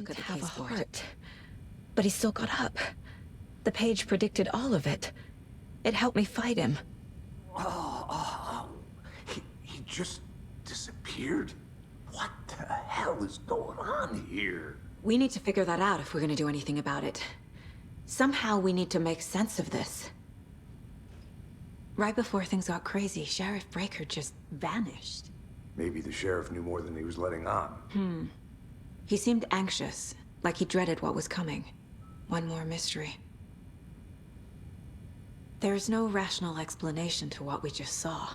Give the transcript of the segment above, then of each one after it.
Look at the Have a case board. heart. But he still got up. The page predicted all of it. It helped me fight him. He just disappeared? What the hell is going on here? We need to figure that out if we're gonna do anything about it. Somehow we need to make sense of this. Right before things got crazy, Sheriff Breaker just vanished. Maybe the sheriff knew more than he was letting on. He seemed anxious, like he dreaded what was coming. One more mystery. There's no rational explanation to what we just saw.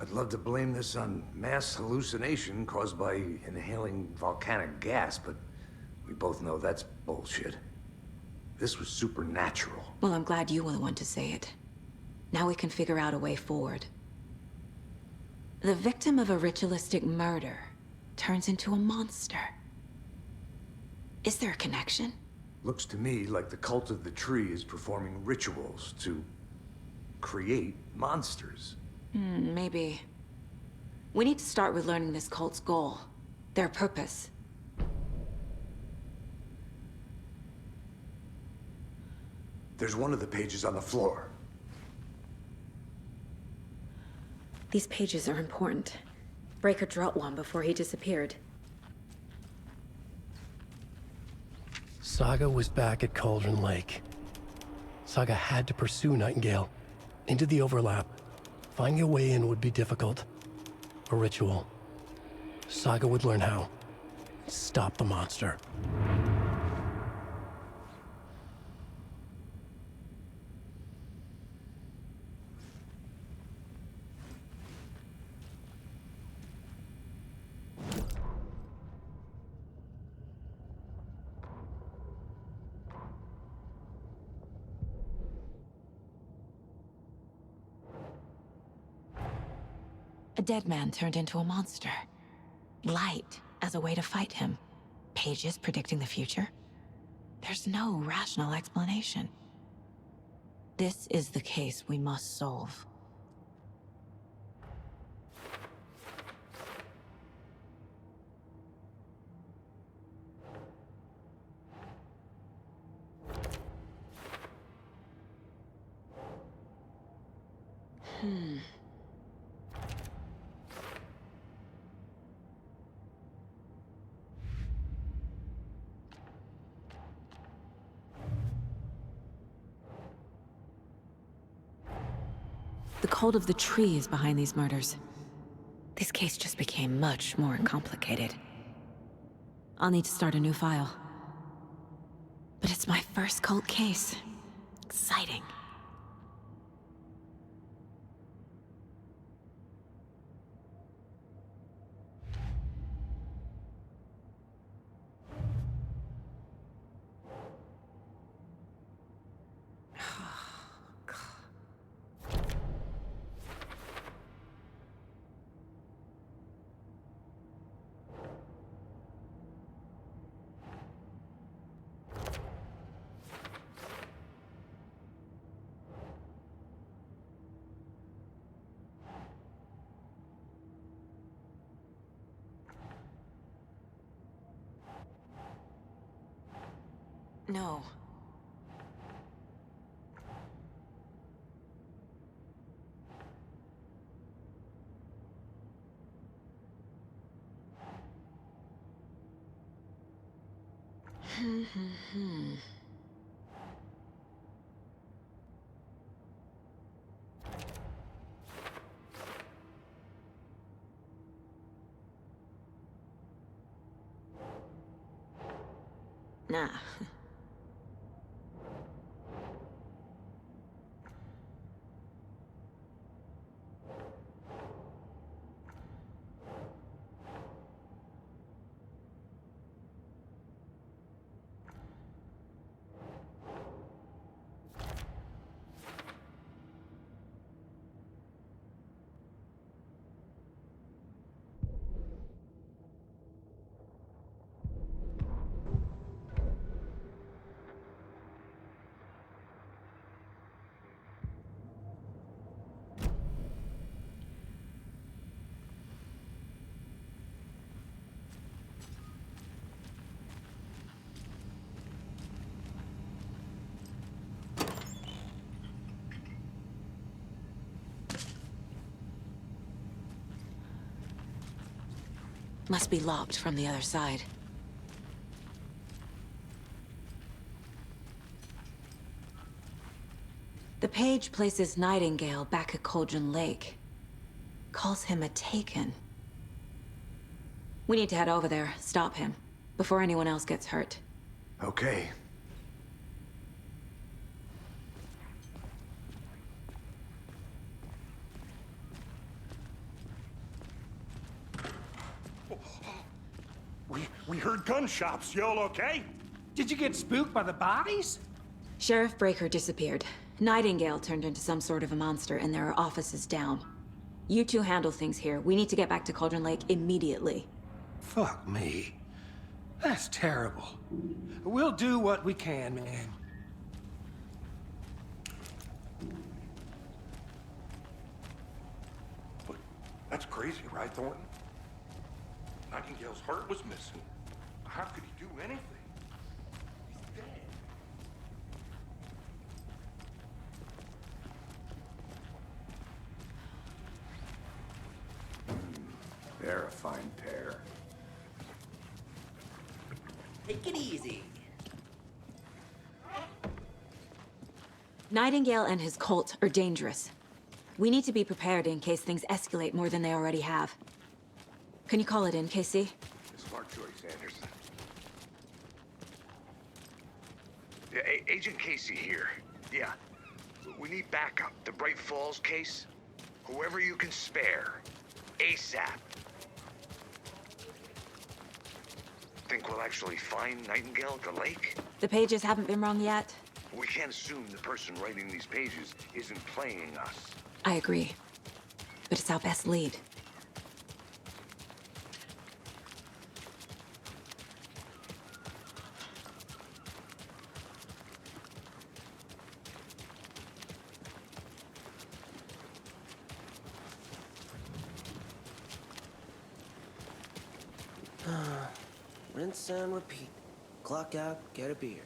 I'd love to blame this on mass hallucination caused by inhaling volcanic gas, but we both know that's bullshit. This was supernatural. Well, I'm glad you were the one to say it. Now we can figure out a way forward. The victim of a ritualistic murder turns into a monster. Is there a connection? Looks to me like the cult of the tree is performing rituals to create monsters. Maybe. We need to start with learning this cult's goal. Their purpose. There's one of the pages on the floor. These pages are important. Breaker dropped one before he disappeared. Saga was back at Cauldron Lake. Saga had to pursue Nightingale into the overlap. Finding a way in would be difficult. A ritual. Saga would learn how. Stop the monster. A dead man turned into a monster. Light as a way to fight him. Pages predicting the future. There's no rational explanation. This is the case we must solve. The cult of the tree is behind these murders. This case just became much more complicated. I'll need to start a new file. But it's my first cult case. Exciting. No. Nah. Must be locked from the other side. The page places Nightingale back at Cauldron Lake. Calls him a Taken. We need to head over there, stop him, before anyone else gets hurt. Okay. We heard gunshots. Y'all okay? Did you get spooked by the bodies? Sheriff Breaker disappeared. Nightingale turned into some sort of a monster, and there are offices down. You two handle things here. We need to get back to Cauldron Lake immediately. Fuck me. That's terrible. We'll do what we can, man. But that's crazy, right, Thornton? Nightingale's heart was missing. How could he do anything? He's dead. They're a fine pair. Take it easy. Nightingale and his cult are dangerous. We need to be prepared in case things escalate more than they already have. Can you call it in, KC? Smart choice, Anderson. Yeah, Agent Casey here. Yeah. We need backup. The Bright Falls case. Whoever you can spare. ASAP. Think we'll actually find Nightingale at the lake? The pages haven't been wrong yet. We can't assume the person writing these pages isn't playing us. I agree. But it's our best lead. Rinse and repeat. Clock out, get a beer.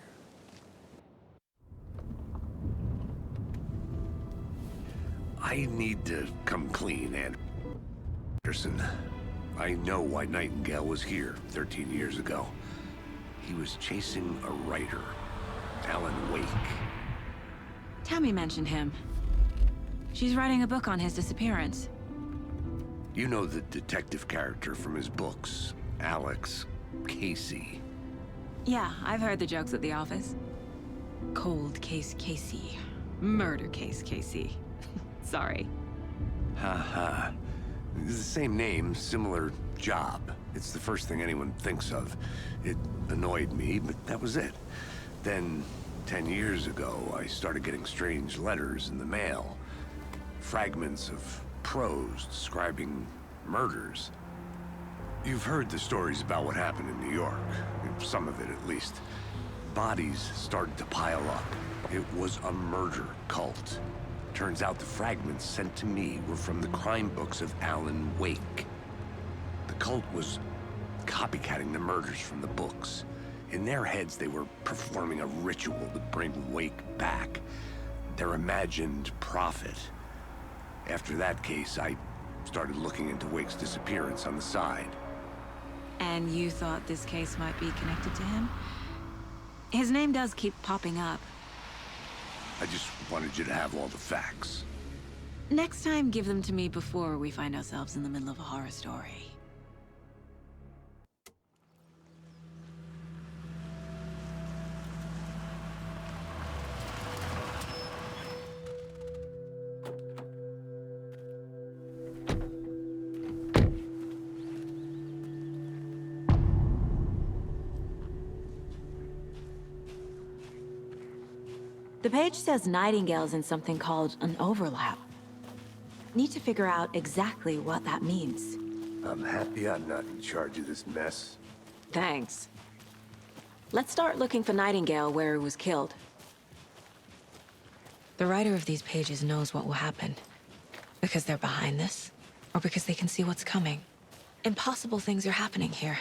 I need to come clean, Anderson. I know why Nightingale was here 13 years ago. He was chasing a writer, Alan Wake. Tammy mentioned him. She's writing a book on his disappearance. You know the detective character from his books, Alex Casey. Yeah, I've heard the jokes at the office. Cold case Casey. Murder case Casey. Sorry. Ha. It's the same name, similar job. It's the first thing anyone thinks of. It annoyed me, but that was it. Then, 10 years ago, I started getting strange letters in the mail. Fragments of prose describing murders. You've heard the stories about what happened in New York. Some of it, at least. Bodies started to pile up. It was a murder cult. Turns out the fragments sent to me were from the crime books of Alan Wake. The cult was copycatting the murders from the books. In their heads, they were performing a ritual to bring Wake back. Their imagined prophet. After that case, I started looking into Wake's disappearance on the side. And you thought this case might be connected to him? His name does keep popping up. I just wanted you to have all the facts. Next time, give them to me before we find ourselves in the middle of a horror story. The page says Nightingale's in something called an overlap. Need to figure out exactly what that means. I'm happy I'm not in charge of this mess. Thanks. Let's start looking for Nightingale where he was killed. The writer of these pages knows what will happen. Because they're behind this, or because they can see what's coming. Impossible things are happening here.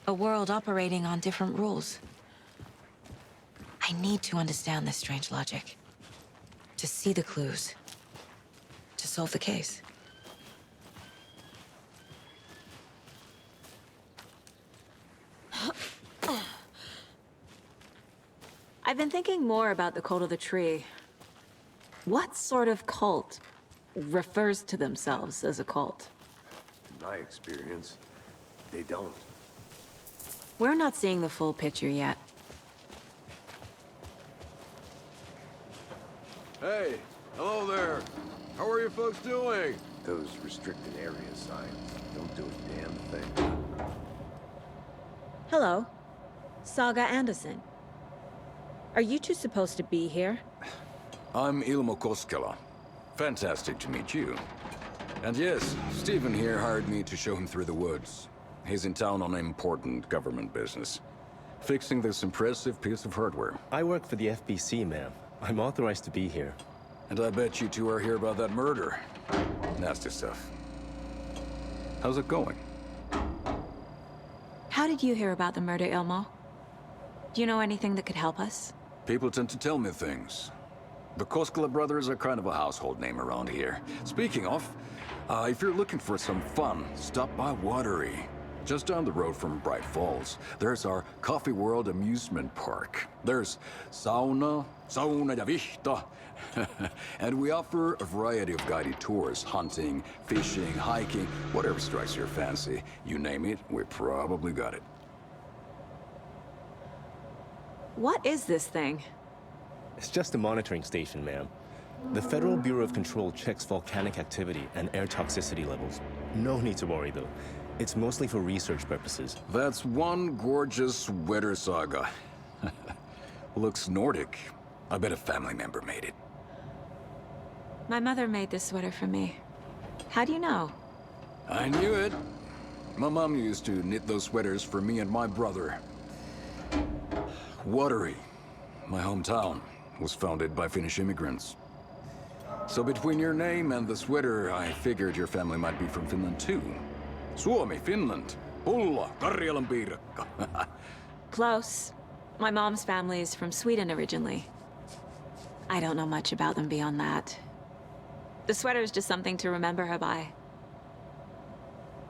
A world operating on different rules. I need to understand this strange logic. To see the clues. To solve the case. I've been thinking more about the cult of the tree. What sort of cult refers to themselves as a cult? In my experience, they don't. We're not seeing the full picture yet. Hey, hello there. How are you folks doing? Those restricted area signs don't do a damn thing. Hello. Saga Anderson. Are you two supposed to be here? I'm Ilmo Koskela. Fantastic to meet you. And yes, Stephen here hired me to show him through the woods. He's in town on important government business. Fixing this impressive piece of hardware. I work for the FBC, ma'am. I'm authorized to be here. And I bet you two are here about that murder. Nasty stuff. How's it going? How did you hear about the murder, Ilmo? Do you know anything that could help us? People tend to tell me things. The Koskela brothers are kind of a household name around here. Speaking of, if you're looking for some fun, stop by Watery. Just down the road from Bright Falls, there's our Coffee World amusement park. There's sauna ja vihta. And we offer a variety of guided tours, hunting, fishing, hiking, whatever strikes your fancy. You name it, we probably got it. What is this thing? It's just a monitoring station, ma'am. The Federal Bureau of Control checks volcanic activity and air toxicity levels. No need to worry, though. It's mostly for research purposes. That's one gorgeous sweater, Saga. Looks Nordic. I bet a family member made it. My mother made this sweater for me. How do you know? I knew it. My mom used to knit those sweaters for me and my brother. Watery, my hometown, was founded by Finnish immigrants. So between your name and the sweater, I figured your family might be from Finland too. Suomi, Finland. Pulla, Karjalan piirakka. Close. My mom's family is from Sweden originally. I don't know much about them beyond that. The sweater is just something to remember her by.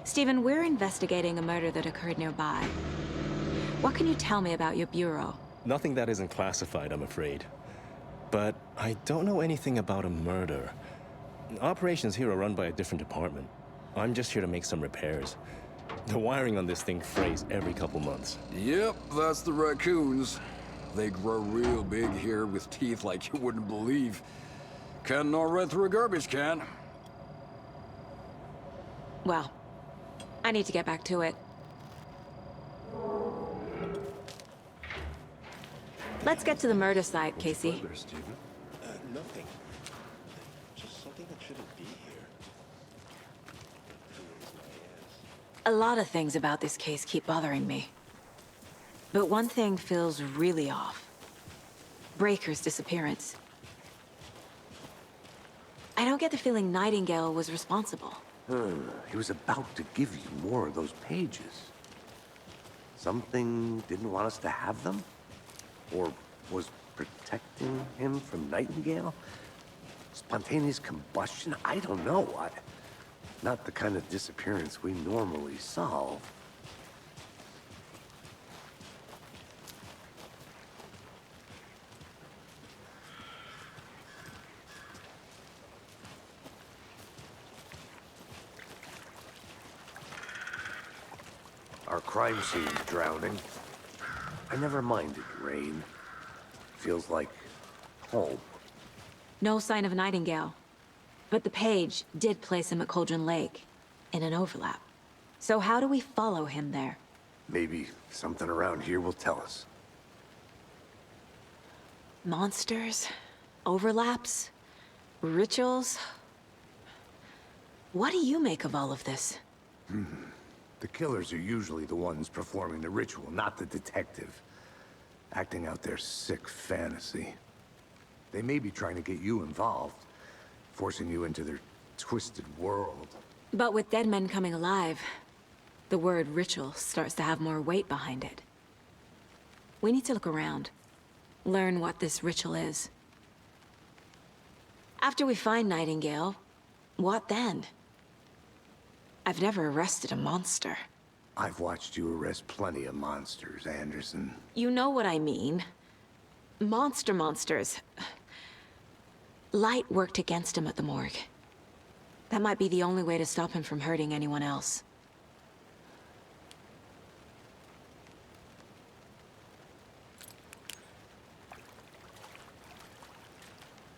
Stephen, we're investigating a murder that occurred nearby. What can you tell me about your bureau? Nothing that isn't classified, I'm afraid. But I don't know anything about a murder. Operations here are run by a different department. I'm just here to make some repairs. The wiring on this thing frays every couple months. Yep, that's the raccoons. They grow real big here with teeth like you wouldn't believe. Can't gnaw right through a garbage can. Well, I need to get back to it. Let's get to the murder site, Casey. Nothing. Just something that shouldn't be here. A lot of things about this case keep bothering me. But one thing feels really off. Breaker's disappearance. I don't get the feeling Nightingale was responsible. He was about to give you more of those pages. Something didn't want us to have them? Or was protecting him from Nightingale? Spontaneous combustion? I don't know. Not the kind of disappearance we normally solve. Our crime scene's drowning. I never minded rain. Feels like home. No sign of Nightingale. But the page did place him at Cauldron Lake, in an overlap. So how do we follow him there? Maybe something around here will tell us. Monsters? Overlaps? Rituals? What do you make of all of this? The killers are usually the ones performing the ritual, not the detective. Acting out their sick fantasy. They may be trying to get you involved, forcing you into their twisted world. But with dead men coming alive, the word ritual starts to have more weight behind it. We need to look around, learn what this ritual is. After we find Nightingale, what then? I've never arrested a monster. I've watched you arrest plenty of monsters, Anderson. You know what I mean. monsters. Light worked against him at the morgue. That might be the only way to stop him from hurting anyone else.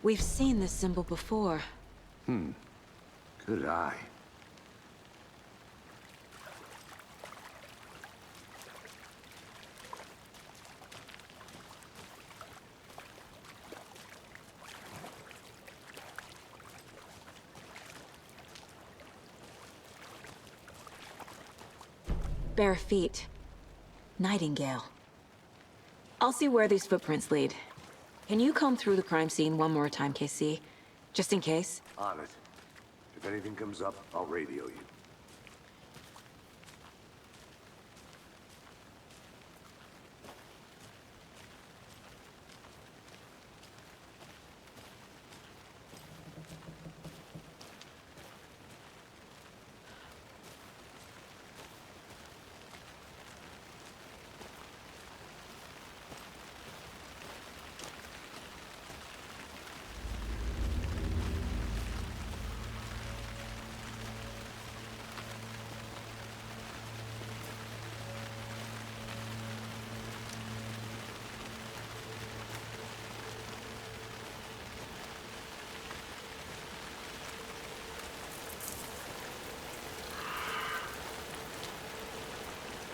We've seen this symbol before. Good eye. Bare feet. Nightingale. I'll see where these footprints lead. Can you comb through the crime scene one more time, KC? Just in case? On it. If anything comes up, I'll radio you.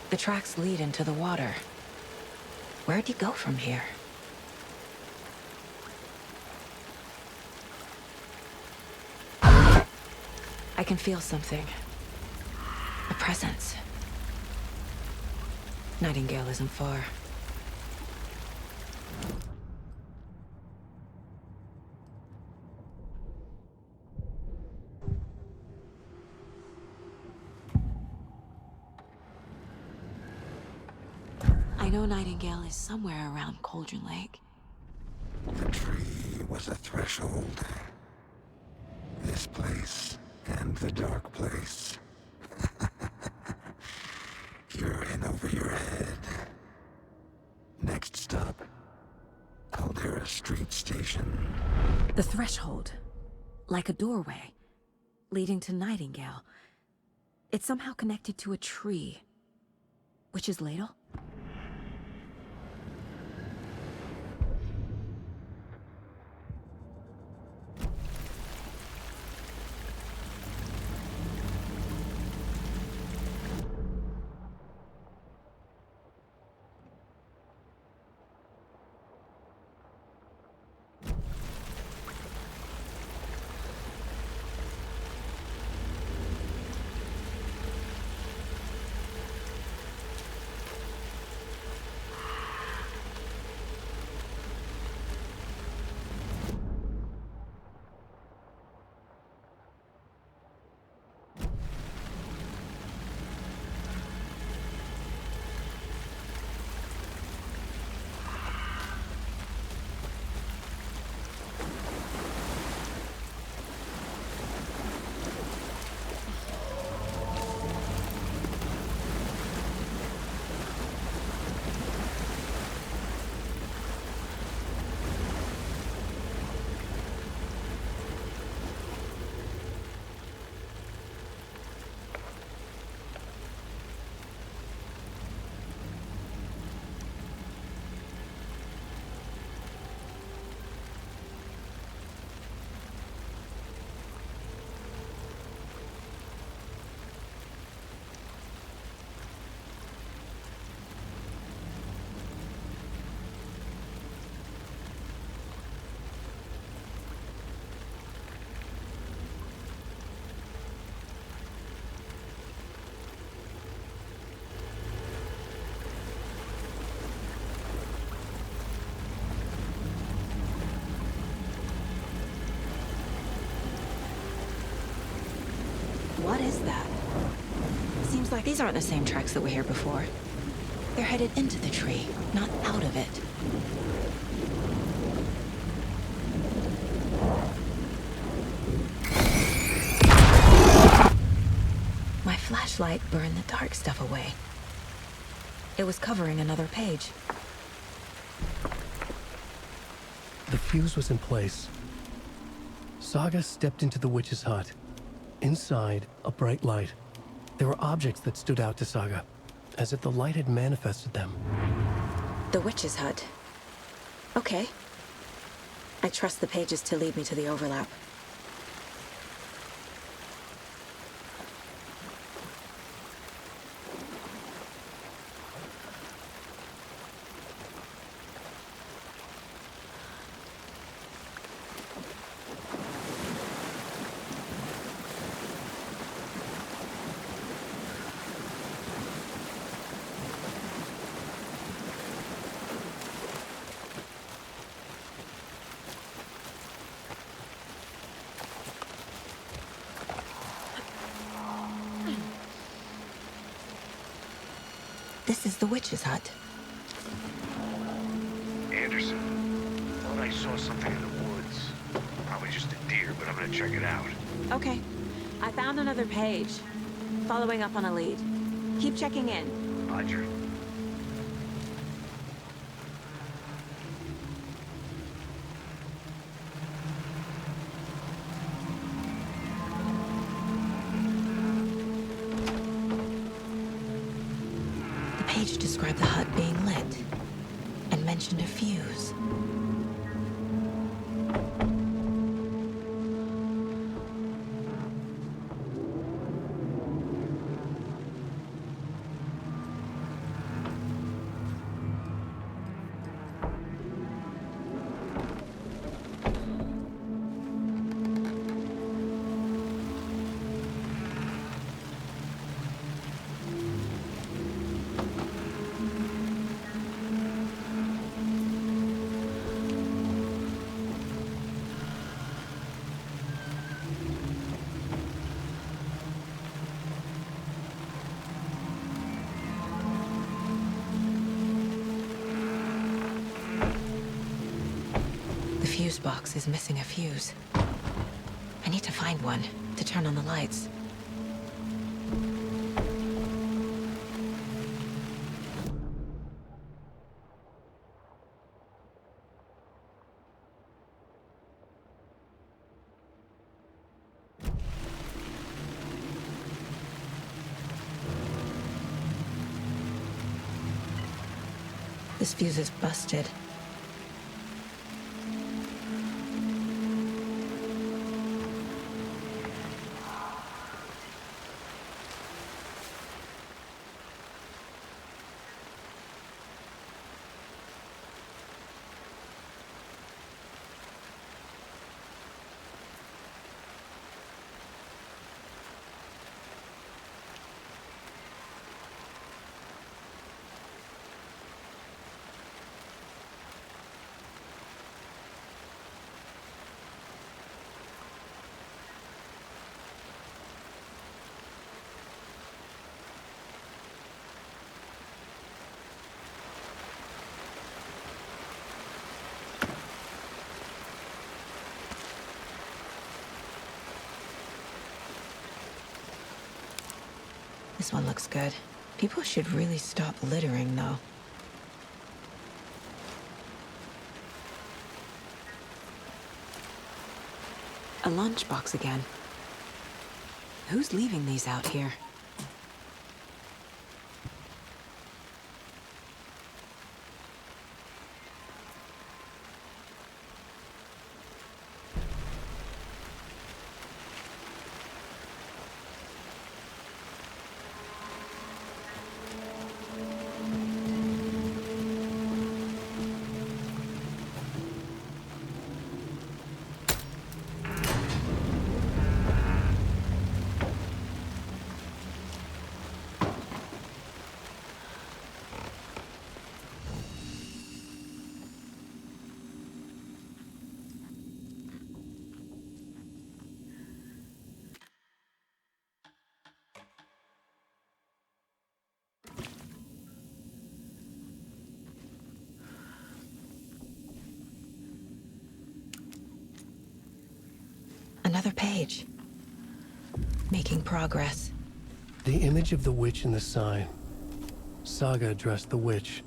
The tracks lead into the water. Where'd he go from here? I can feel something. A presence. Nightingale isn't far. I know Nightingale is somewhere around Cauldron Lake. The tree was a threshold. This place and the dark place. You're in over your head. Next stop, Caldera Street Station. The threshold. Like a doorway. Leading to Nightingale. It's somehow connected to a tree. Witch's Ladle? What is that? Seems like these aren't the same tracks that were here before. They're headed into the tree, not out of it. My flashlight burned the dark stuff away. It was covering another page. fuse was in place. Saga stepped into the witch's hut. Inside, a bright light. There were objects that stood out to Saga, as if the light had manifested them. The witch's hut. Okay. I trust the pages to lead me to the overlap. This is the witch's hut. Anderson, thought I saw something in the woods. Probably just a deer, but I'm gonna check it out. Okay. I found another page. Following up on a lead. Keep checking in. Roger. The page described the hut being lit and mentioned a fuse. The fuse box is missing a fuse. I need to find one to turn on the lights. This fuse is busted. This one looks good. People should really stop littering, though. A lunchbox again. Who's leaving these out here? Another page. Making progress. The image of the witch in the sign. Saga addressed the witch.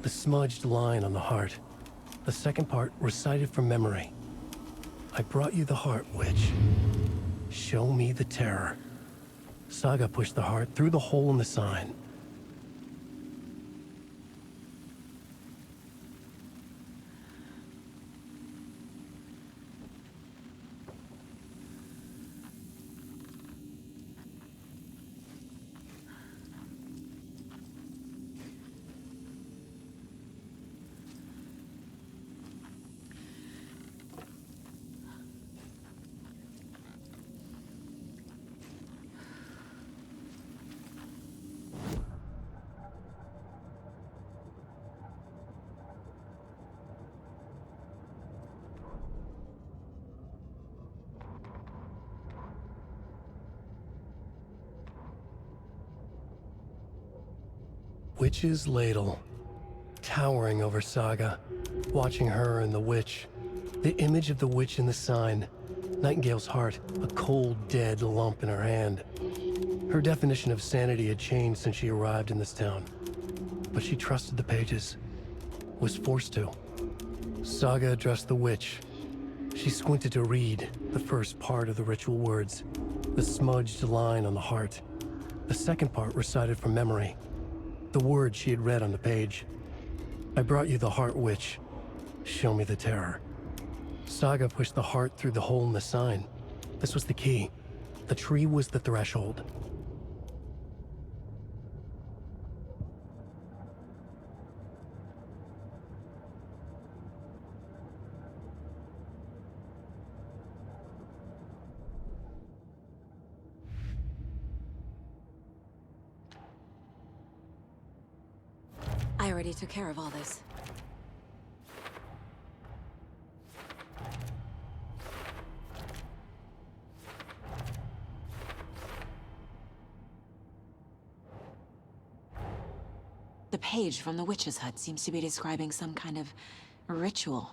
The smudged line on the heart. The second part recited from memory. I brought you the heart, witch. Show me the terror. Saga pushed the heart through the hole in the sign. Witch's ladle, towering over Saga, watching her and the witch. The image of the witch in the sign, Nightingale's heart, a cold, dead lump in her hand. Her definition of sanity had changed since she arrived in this town. But she trusted the pages, was forced to. Saga addressed the witch. She squinted to read the first part of the ritual words, the smudged line on the heart. The second part recited from memory. The words she had read on the page. I brought you the heart, witch. Show me the terror. Saga pushed the heart through the hole in the sign. This was the key. The tree was the threshold. I already took care of all this. The page from the witch's hut seems to be describing some kind of ritual.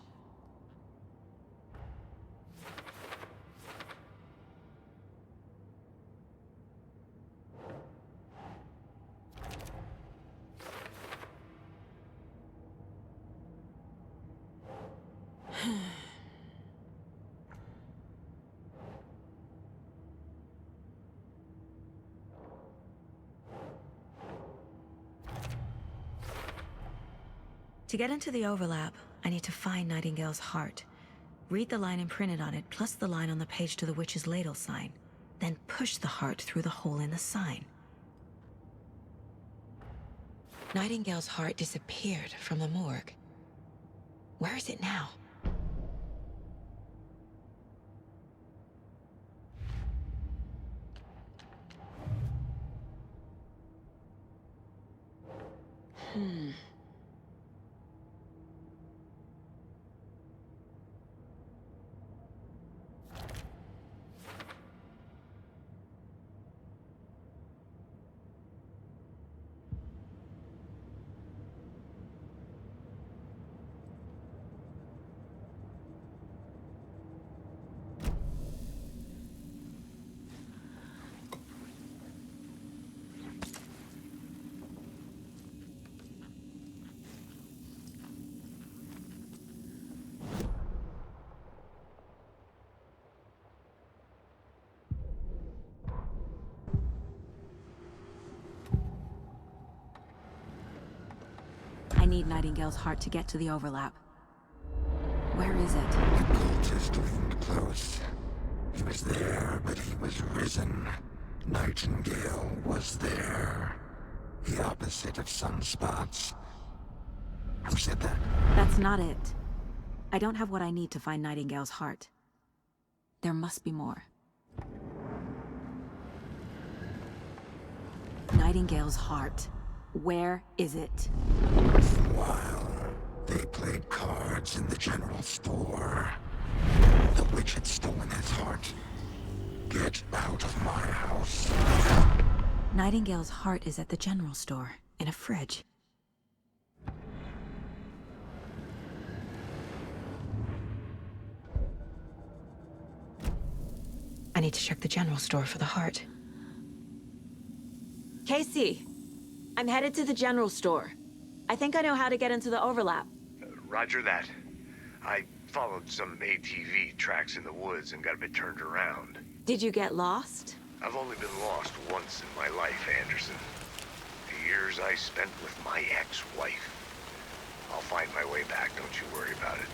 To get into the overlap, I need to find Nightingale's heart. Read the line imprinted on it, plus the line on the page to the witch's ladle sign. Then push the heart through the hole in the sign. Nightingale's heart disappeared from the morgue. Where is it now? I need Nightingale's heart to get to the overlap. Where is it? The cultist leaned close. He was there, but he was risen. Nightingale was there. The opposite of sunspots. Who said that? That's not it. I don't have what I need to find Nightingale's heart. There must be more. Nightingale's heart. Where is it? While they played cards in the general store, the witch had stolen his heart. Get out of my house. Nightingale's heart is at the general store, in a fridge. I need to check the general store for the heart. Casey! I'm headed to the general store. I think I know how to get into the overlap. Roger that. I followed some ATV tracks in the woods and got a bit turned around. Did you get lost? I've only been lost once in my life, Anderson. The years I spent with my ex-wife. I'll find my way back, don't you worry about it.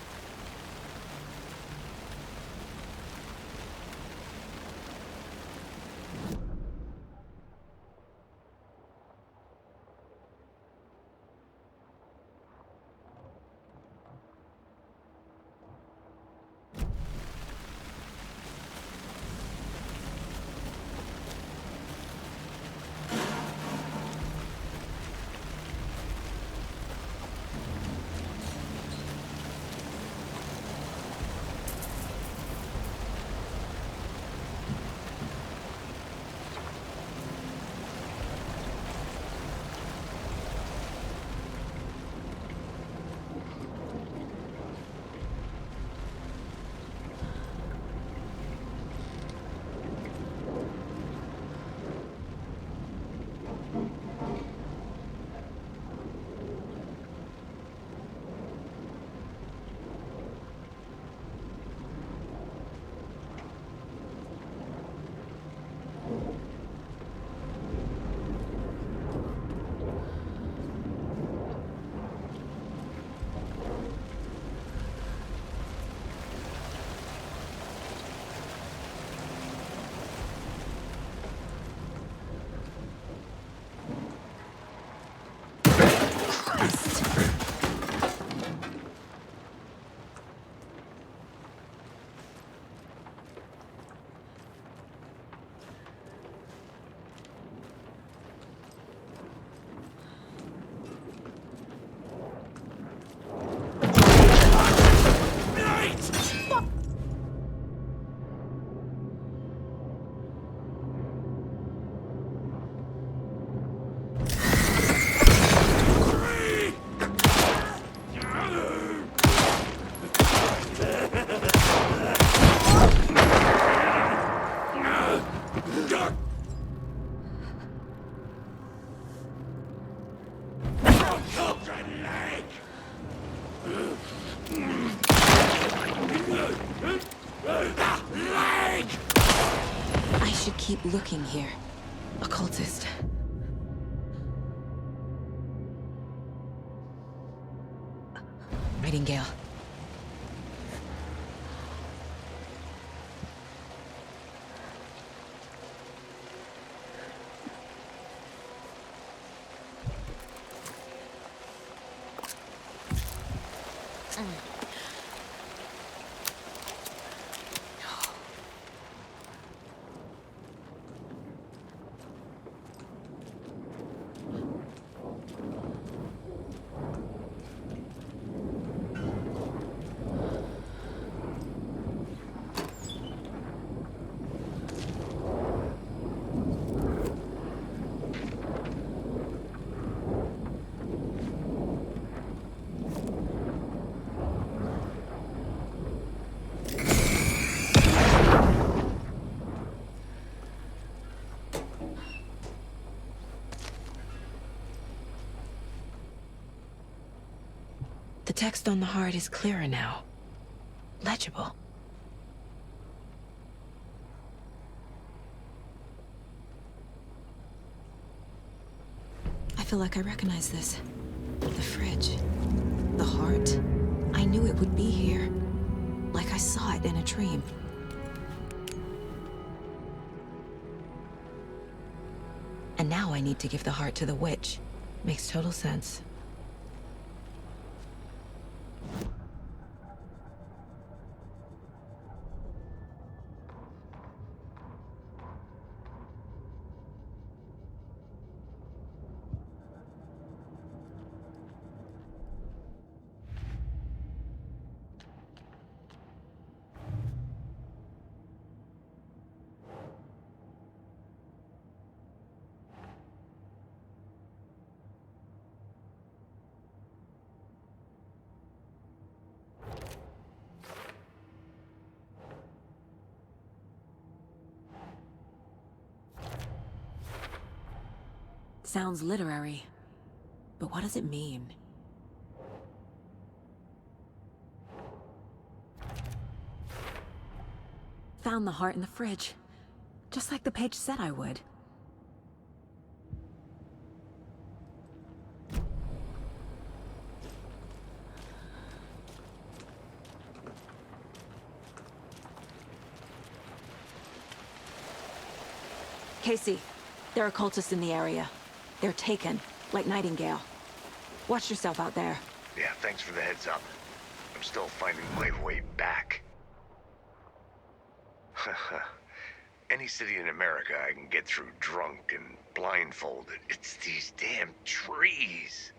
I should keep looking here. Occultist. Nightingale. The text on the heart is clearer now. Legible. I feel like I recognize this. The fridge. The heart. I knew it would be here. Like I saw it in a dream. And now I need to give the heart to the witch. Makes total sense. Sounds literary, but what does it mean? Found the heart in the fridge. Just like the page said I would. Casey, there are cultists in the area. They're taken, like Nightingale. Watch yourself out there. Yeah, thanks for the heads up. I'm still finding my way back. Any city in America I can get through drunk and blindfolded. It's these damn trees.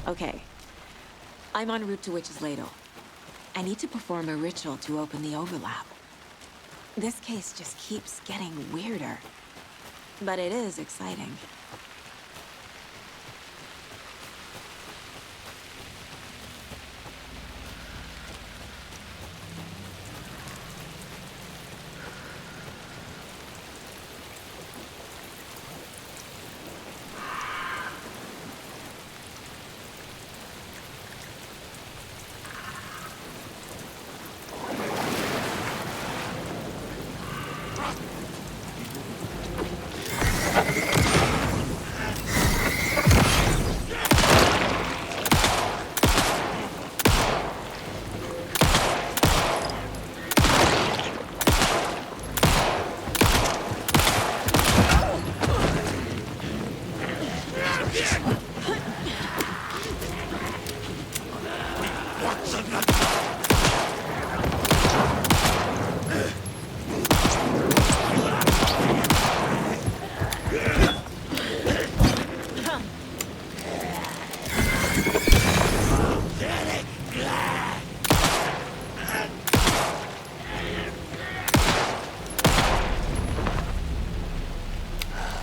Okay. I'm en route to Witch's Ladle. I need to perform a ritual to open the overlap. This case just keeps getting weirder. But it is exciting.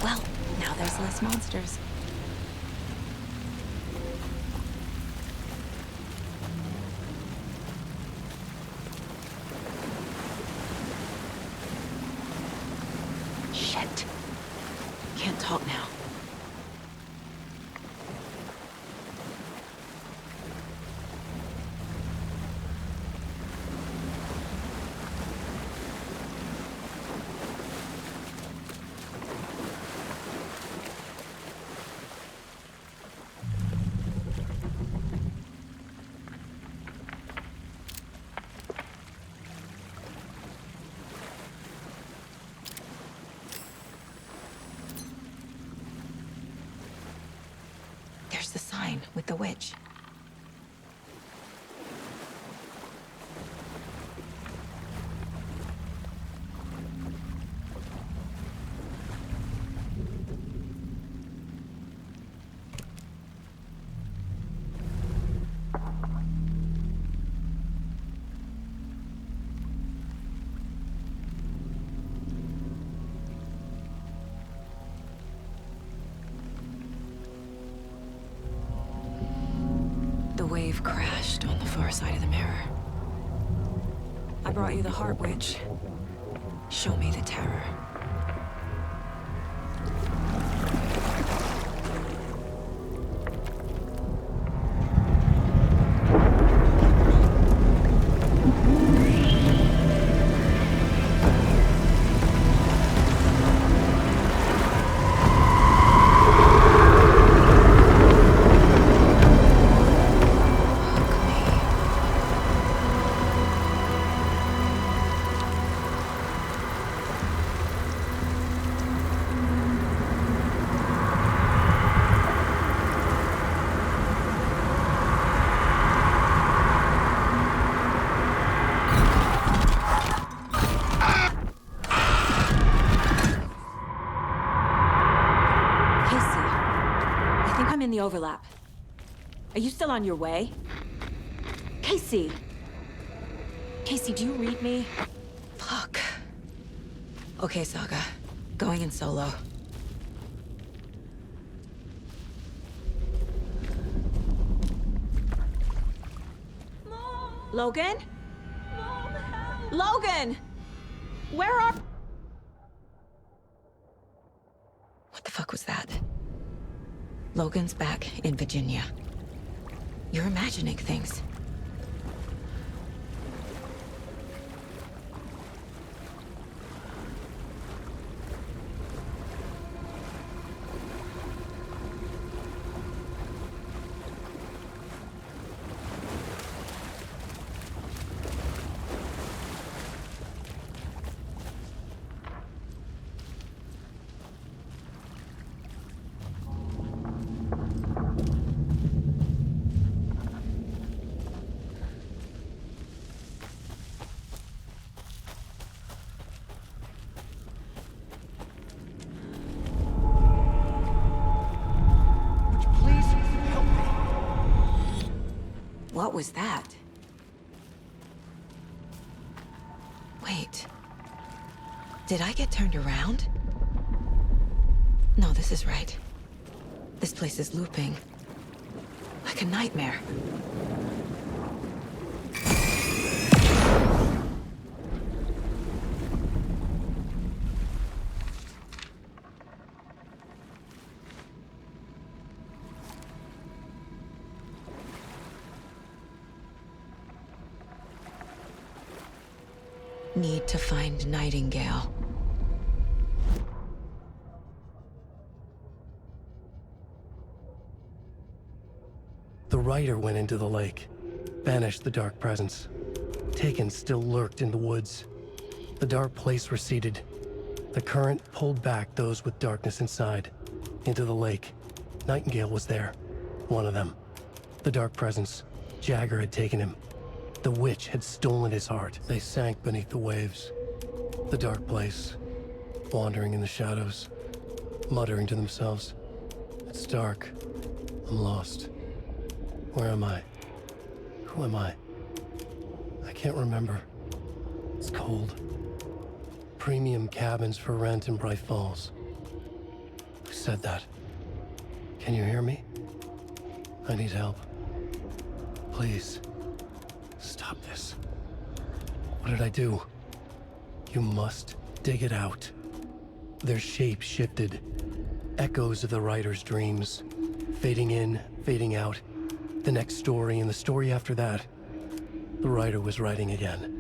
Well, now there's less monsters. Shit. Can't talk now. There's the sign with the witch. The wave crashed on the far side of the mirror. I brought you the Heart Witch. Show me the terror. In the overlap. Are you still on your way? Casey! Casey, do you read me? Fuck. Okay, Saga. Going in solo. Mom! Logan? Mom, help! Logan! Where are... What the fuck was that? Logan's back in Virginia. You're imagining things. was that? Wait. Did I get turned around? No, this is right. This place is looping. Like a nightmare. Need to find Nightingale. The rider went into the lake, banished the dark presence. Taken still lurked in the woods. The dark place receded. The current pulled back those with darkness inside, into the lake. Nightingale was there, one of them. The dark presence. Jagger had taken him. The witch had stolen his heart. They sank beneath the waves. The dark place, wandering in the shadows, muttering to themselves. It's dark. I'm lost. Where am I? Who am I? I can't remember. It's cold. Premium cabins for rent in Bright Falls. Who said that? Can you hear me? I need help. Please. Stop this. What did I do? You must dig it out. Their shape shifted. Echoes of the writer's dreams. Fading in, fading out. The next story and the story after that. The writer was writing again.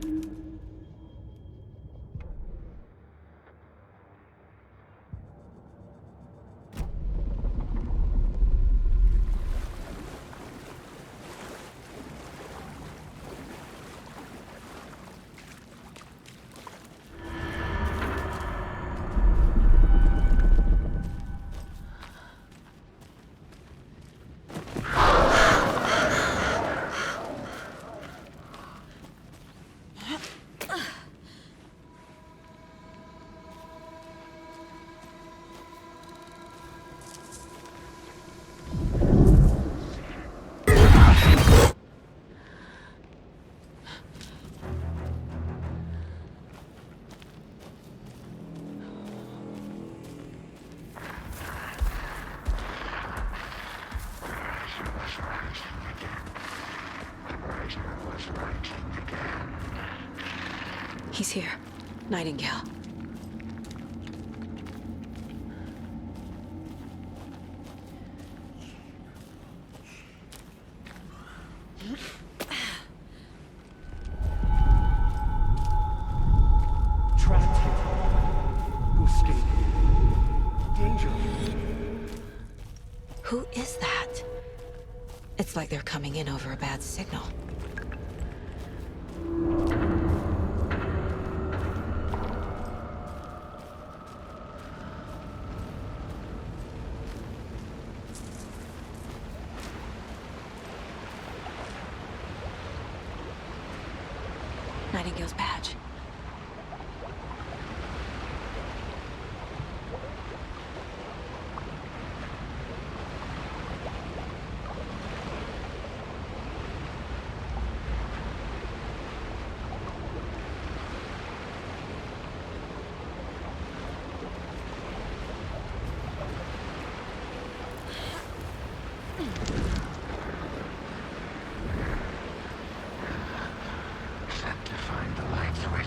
He's here. Nightingale. Trapped here. To escape. Danger. Who is that? It's like they're coming in over a bad signal. Nightingale's badge. Set to find the light switch.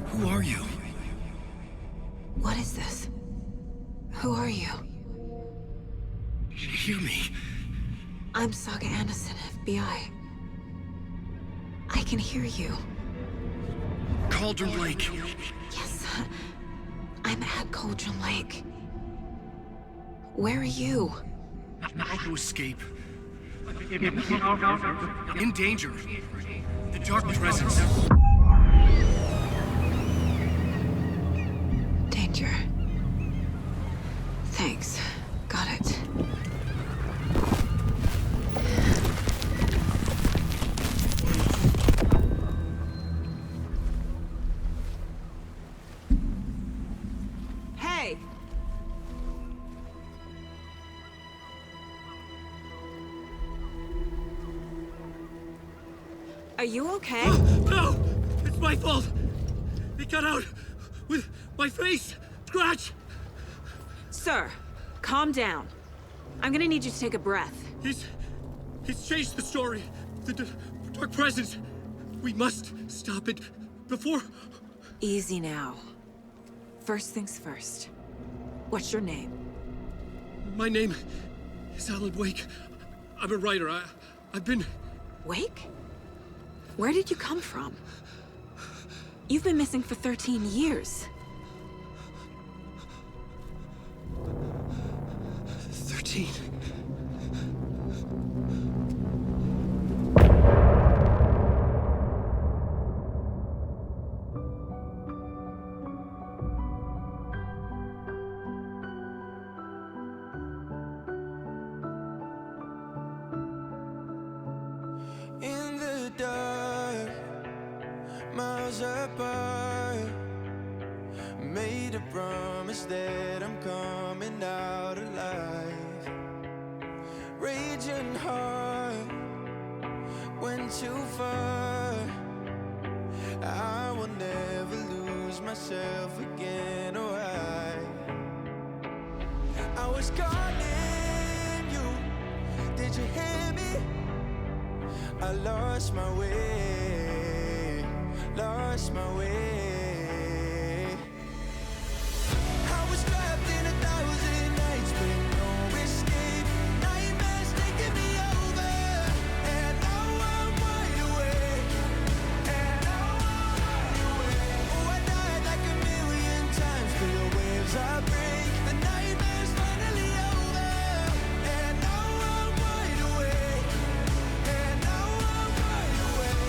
Who are you? What is this? Who are you? Hear me. I'm Saga Anderson, FBI. I can hear you. Cauldron Lake. Yes, I'm at Cauldron Lake. Where are you? How to escape. In danger. The dark presence. Danger. Thanks. Got it. Hey! Are you okay? No! It's my fault! They got out with my face! Scratch! Sir, calm down. I'm gonna need you to take a breath. He's changed the story. The dark presence. We must stop it before... Easy now. First things first. What's your name? My name is Alan Wake. I'm a writer. I've been... Wake? Where did you come from? You've been missing for 13 years. 13. In the dark, miles apart, made a promise that I'm coming out alive. Raging heart, went too far. I will never lose myself again, or I was calling you, did you hear me? I lost my way, lost my way. I was trapped in 1,000 nights with no escape. Nightmares taking me over, and now I'm wide awake. And now I'm wide awake. Oh, I died like 1,000,000 times, but the waves I break. The nightmare's finally over, and now I'm wide awake. And now I'm wide awake.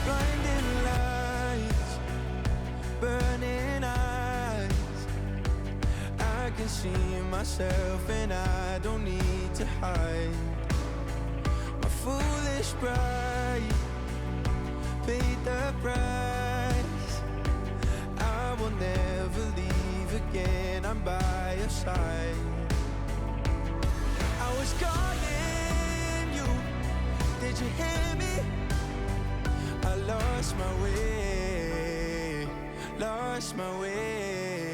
Blinding lights, burning eyes. I can see myself and I don't need to hide. My foolish pride paid the price. I will never leave again, I'm by your side. I was calling you, did you hear me? I lost my way, lost my way.